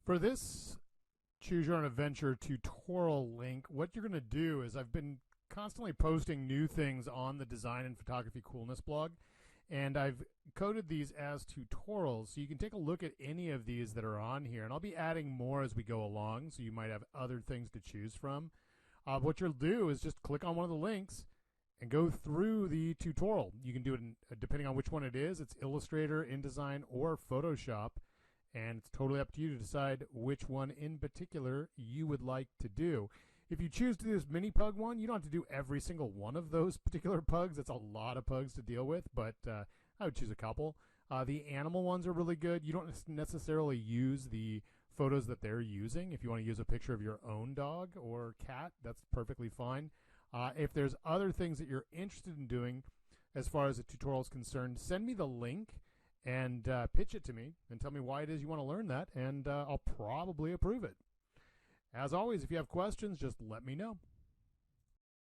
For this Choose Your Own Adventure tutorial link, what you're going to do is I've been constantly posting new things on the Design and Photography Coolness blog, and I've coded these as tutorials, so you can take a look at any of these that are on here, and I'll be adding more as we go along, so you might have other things to choose from. What you'll do is just click on one of the links and go through the tutorial. You can do it depending on which one it is. It's Illustrator, InDesign, or Photoshop, and it's totally up to you to decide which one in particular you would like to do. If you choose to do this mini pug one, you don't have to do every single one of those particular pugs. It's a lot of pugs to deal with, but I would choose a couple. The animal ones are really good. You don't necessarily use the photos that they're using. If you want to use a picture of your own dog or cat, that's perfectly fine. If there's other things that you're interested in doing as far as the tutorial is concerned, send me the link and pitch it to me and tell me why it is you want to learn that, and I'll probably approve it. As always, if you have questions, just let me know.